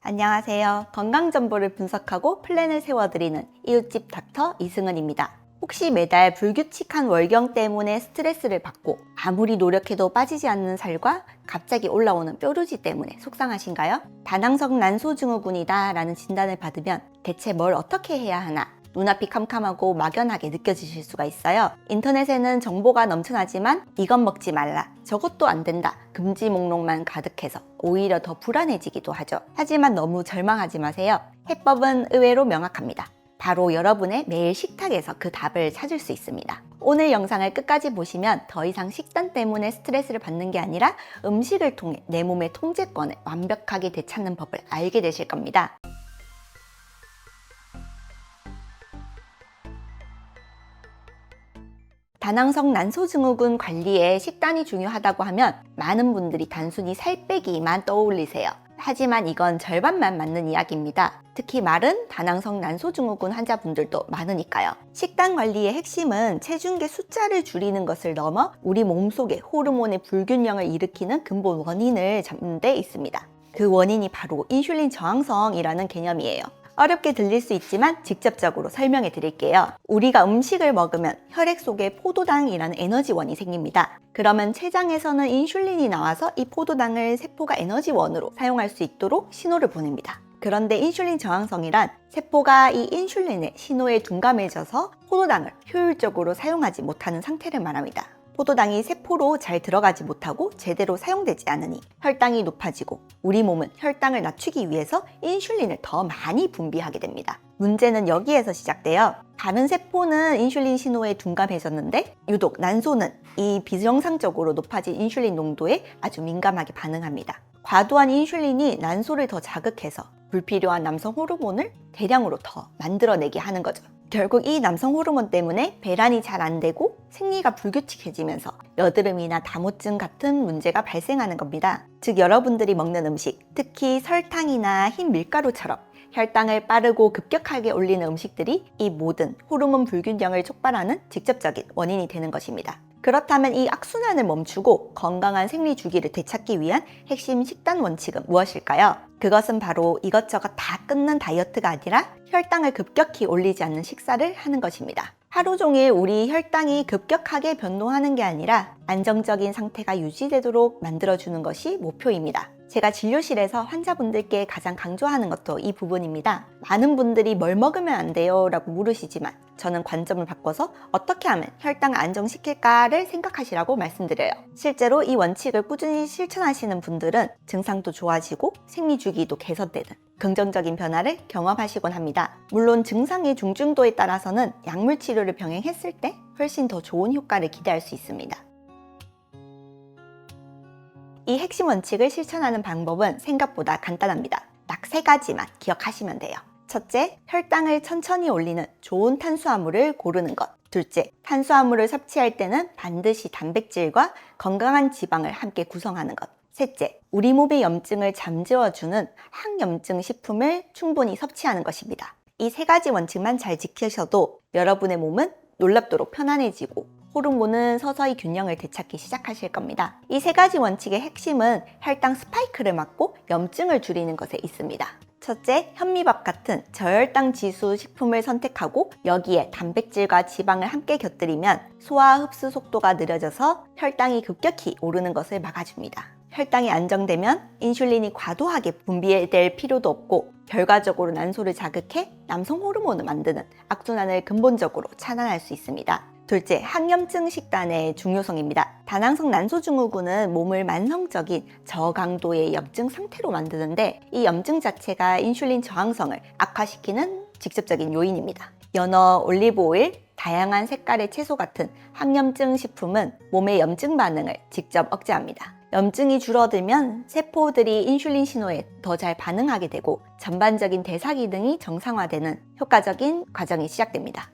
안녕하세요. 건강 정보를 분석하고 플랜을 세워드리는 이웃집 닥터 이승은입니다. 혹시 매달 불규칙한 월경 때문에 스트레스를 받고 아무리 노력해도 빠지지 않는 살과 갑자기 올라오는 뾰루지 때문에 속상하신가요? 다낭성 난소증후군이다 라는 진단을 받으면 대체 뭘 어떻게 해야 하나? 눈앞이 캄캄하고 막연하게 느껴지실 수가 있어요. 인터넷에는 정보가 넘쳐나지만 이건 먹지 말라, 저것도 안 된다, 금지 목록만 가득해서 오히려 더 불안해지기도 하죠. 하지만 너무 절망하지 마세요. 해법은 의외로 명확합니다. 바로 여러분의 매일 식탁에서 그 답을 찾을 수 있습니다. 오늘 영상을 끝까지 보시면 더 이상 식단 때문에 스트레스를 받는 게 아니라 음식을 통해 내 몸의 통제권을 완벽하게 되찾는 법을 알게 되실 겁니다. 다낭성 난소증후군 관리에 식단이 중요하다고 하면 많은 분들이 단순히 살 빼기만 떠올리세요. 하지만 이건 절반만 맞는 이야기입니다. 특히 마른 다낭성 난소증후군 환자분들도 많으니까요. 식단 관리의 핵심은 체중계 숫자를 줄이는 것을 넘어 우리 몸속의 호르몬의 불균형을 일으키는 근본 원인을 잡는 데 있습니다. 그 원인이 바로 인슐린 저항성이라는 개념이에요. 어렵게 들릴 수 있지만 직접적으로 설명해 드릴게요. 우리가 음식을 먹으면 혈액 속에 포도당이라는 에너지원이 생깁니다. 그러면 췌장에서는 인슐린이 나와서 이 포도당을 세포가 에너지원으로 사용할 수 있도록 신호를 보냅니다. 그런데 인슐린 저항성이란 세포가 이 인슐린의 신호에 둔감해져서 포도당을 효율적으로 사용하지 못하는 상태를 말합니다. 포도당이 세포로 잘 들어가지 못하고 제대로 사용되지 않으니 혈당이 높아지고 우리 몸은 혈당을 낮추기 위해서 인슐린을 더 많이 분비하게 됩니다. 문제는 여기에서 시작돼요. 다른 세포는 인슐린 신호에 둔감해졌는데 유독 난소는 이 비정상적으로 높아진 인슐린 농도에 아주 민감하게 반응합니다. 과도한 인슐린이 난소를 더 자극해서 불필요한 남성 호르몬을 대량으로 더 만들어내게 하는 거죠. 결국 이 남성 호르몬 때문에 배란이 잘 안 되고 생리가 불규칙해지면서 여드름이나 다모증 같은 문제가 발생하는 겁니다. 즉 여러분들이 먹는 음식, 특히 설탕이나 흰 밀가루처럼 혈당을 빠르고 급격하게 올리는 음식들이 이 모든 호르몬 불균형을 촉발하는 직접적인 원인이 되는 것입니다. 그렇다면 이 악순환을 멈추고 건강한 생리 주기를 되찾기 위한 핵심 식단 원칙은 무엇일까요? 그것은 바로 이것저것 다 끊는 다이어트가 아니라 혈당을 급격히 올리지 않는 식사를 하는 것입니다. 하루 종일 우리 혈당이 급격하게 변동하는 게 아니라 안정적인 상태가 유지되도록 만들어주는 것이 목표입니다. 제가 진료실에서 환자분들께 가장 강조하는 것도 이 부분입니다. 많은 분들이 뭘 먹으면 안 돼요? 라고 물으시지만 저는 관점을 바꿔서 어떻게 하면 혈당을 안정시킬까를 생각하시라고 말씀드려요. 실제로 이 원칙을 꾸준히 실천하시는 분들은 증상도 좋아지고 생리주기도 개선되는 긍정적인 변화를 경험하시곤 합니다. 물론 증상의 중증도에 따라서는 약물 치료를 병행했을 때 훨씬 더 좋은 효과를 기대할 수 있습니다. 이 핵심 원칙을 실천하는 방법은 생각보다 간단합니다. 딱 3가지만 기억하시면 돼요. 첫째, 혈당을 천천히 올리는 좋은 탄수화물을 고르는 것. 둘째, 탄수화물을 섭취할 때는 반드시 단백질과 건강한 지방을 함께 구성하는 것. 셋째, 우리 몸의 염증을 잠재워주는 항염증 식품을 충분히 섭취하는 것입니다. 이 3가지 원칙만 잘 지키셔도 여러분의 몸은 놀랍도록 편안해지고 호르몬은 서서히 균형을 되찾기 시작하실 겁니다. 이 3가지 원칙의 핵심은 혈당 스파이크를 막고 염증을 줄이는 것에 있습니다. 첫째, 현미밥 같은 저혈당 지수 식품을 선택하고 여기에 단백질과 지방을 함께 곁들이면 소화 흡수 속도가 느려져서 혈당이 급격히 오르는 것을 막아줍니다. 혈당이 안정되면 인슐린이 과도하게 분비될 필요도 없고 결과적으로 난소를 자극해 남성 호르몬을 만드는 악순환을 근본적으로 차단할 수 있습니다. 둘째, 항염증 식단의 중요성입니다. 다낭성 난소증후군은 몸을 만성적인 저강도의 염증 상태로 만드는데 이 염증 자체가 인슐린 저항성을 악화시키는 직접적인 요인입니다. 연어, 올리브오일, 다양한 색깔의 채소 같은 항염증 식품은 몸의 염증 반응을 직접 억제합니다. 염증이 줄어들면 세포들이 인슐린 신호에 더 잘 반응하게 되고 전반적인 대사 기능이 정상화되는 효과적인 과정이 시작됩니다.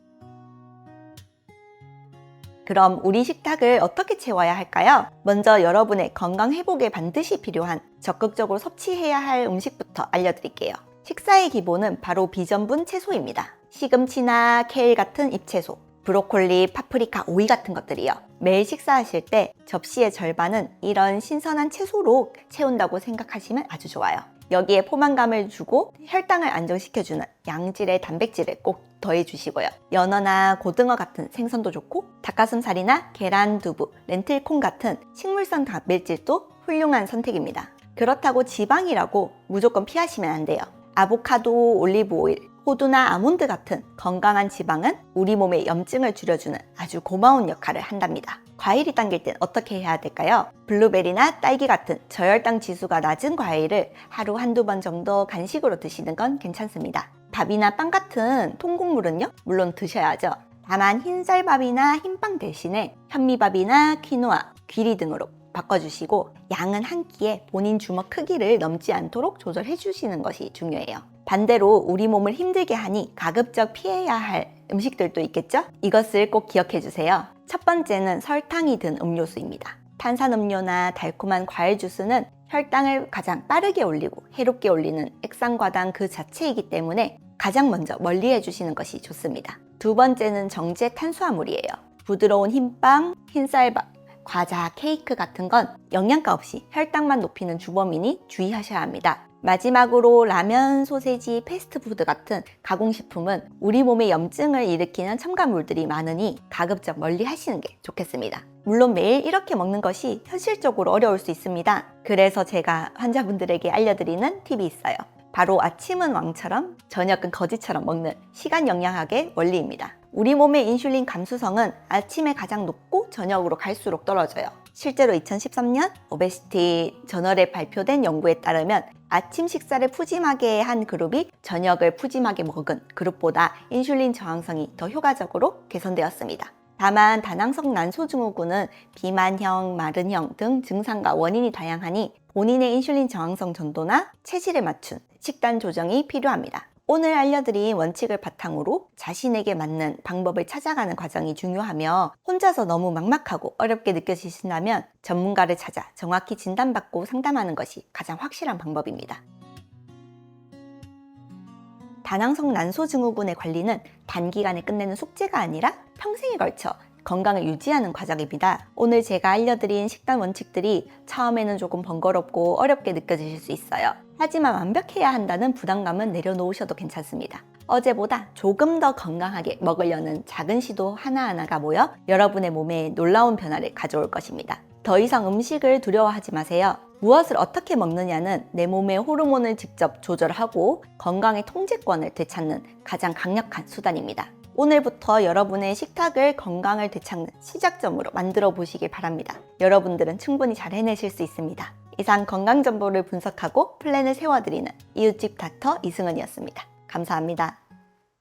그럼 우리 식탁을 어떻게 채워야 할까요? 먼저 여러분의 건강 회복에 반드시 필요한 적극적으로 섭취해야 할 음식부터 알려드릴게요. 식사의 기본은 바로 비전분 채소입니다. 시금치나 케일 같은 잎채소, 브로콜리, 파프리카, 오이 같은 것들이요. 매일 식사하실 때 접시의 절반은 이런 신선한 채소로 채운다고 생각하시면 아주 좋아요. 여기에 포만감을 주고 혈당을 안정시켜주는 양질의 단백질을 꼭 더해주시고요. 연어나 고등어 같은 생선도 좋고 닭가슴살이나 계란, 두부, 렌틸콩 같은 식물성 단백질도 훌륭한 선택입니다. 그렇다고 지방이라고 무조건 피하시면 안 돼요. 아보카도, 올리브 오일, 호두나 아몬드 같은 건강한 지방은 우리 몸의 염증을 줄여주는 아주 고마운 역할을 한답니다. 과일이 당길 땐 어떻게 해야 될까요? 블루베리나 딸기 같은 저혈당 지수가 낮은 과일을 하루 한두 번 정도 간식으로 드시는 건 괜찮습니다. 밥이나 빵 같은 통곡물은요? 물론 드셔야죠. 다만 흰쌀밥이나 흰빵 대신에 현미밥이나 퀴노아, 귀리 등으로 바꿔주시고 양은 한 끼에 본인 주먹 크기를 넘지 않도록 조절해 주시는 것이 중요해요. 반대로 우리 몸을 힘들게 하니 가급적 피해야 할 음식들도 있겠죠? 이것을 꼭 기억해 주세요. 첫 번째는 설탕이 든 음료수입니다. 탄산음료나 달콤한 과일 주스는 혈당을 가장 빠르게 올리고 해롭게 올리는 액상과당 그 자체이기 때문에 가장 먼저 멀리 해주시는 것이 좋습니다. 두 번째는 정제 탄수화물이에요. 부드러운 흰빵, 흰쌀밥, 과자, 케이크 같은 건 영양가 없이 혈당만 높이는 주범이니 주의하셔야 합니다. 마지막으로 라면, 소세지, 패스트푸드 같은 가공식품은 우리 몸에 염증을 일으키는 첨가물들이 많으니 가급적 멀리 하시는 게 좋겠습니다. 물론 매일 이렇게 먹는 것이 현실적으로 어려울 수 있습니다. 그래서 제가 환자분들에게 알려드리는 팁이 있어요. 바로 아침은 왕처럼 저녁은 거지처럼 먹는 시간 영양학의 원리입니다. 우리 몸의 인슐린 감수성은 아침에 가장 높고 저녁으로 갈수록 떨어져요. 실제로 2013년 오베시티 저널에 발표된 연구에 따르면 아침 식사를 푸짐하게 한 그룹이 저녁을 푸짐하게 먹은 그룹보다 인슐린 저항성이 더 효과적으로 개선되었습니다. 다만 다낭성 난소증후군은 비만형, 마른형 등 증상과 원인이 다양하니 본인의 인슐린 저항성 정도나 체질에 맞춘 식단 조정이 필요합니다. 오늘 알려드린 원칙을 바탕으로 자신에게 맞는 방법을 찾아가는 과정이 중요하며 혼자서 너무 막막하고 어렵게 느껴지신다면 전문가를 찾아 정확히 진단받고 상담하는 것이 가장 확실한 방법입니다. 다낭성 난소증후군의 관리는 단기간에 끝내는 숙제가 아니라 평생에 걸쳐 건강을 유지하는 과정입니다. 오늘 제가 알려드린 식단 원칙들이 처음에는 조금 번거롭고 어렵게 느껴지실 수 있어요. 하지만 완벽해야 한다는 부담감은 내려놓으셔도 괜찮습니다. 어제보다 조금 더 건강하게 먹으려는 작은 시도 하나하나가 모여 여러분의 몸에 놀라운 변화를 가져올 것입니다. 더 이상 음식을 두려워하지 마세요. 무엇을 어떻게 먹느냐는 내 몸의 호르몬을 직접 조절하고 건강의 통제권을 되찾는 가장 강력한 수단입니다. 오늘부터 여러분의 식탁을 건강을 되찾는 시작점으로 만들어 보시길 바랍니다. 여러분들은 충분히 잘 해내실 수 있습니다. 이상 건강 정보를 분석하고 플랜을 세워드리는 이웃집 닥터 이승은이었습니다. 감사합니다.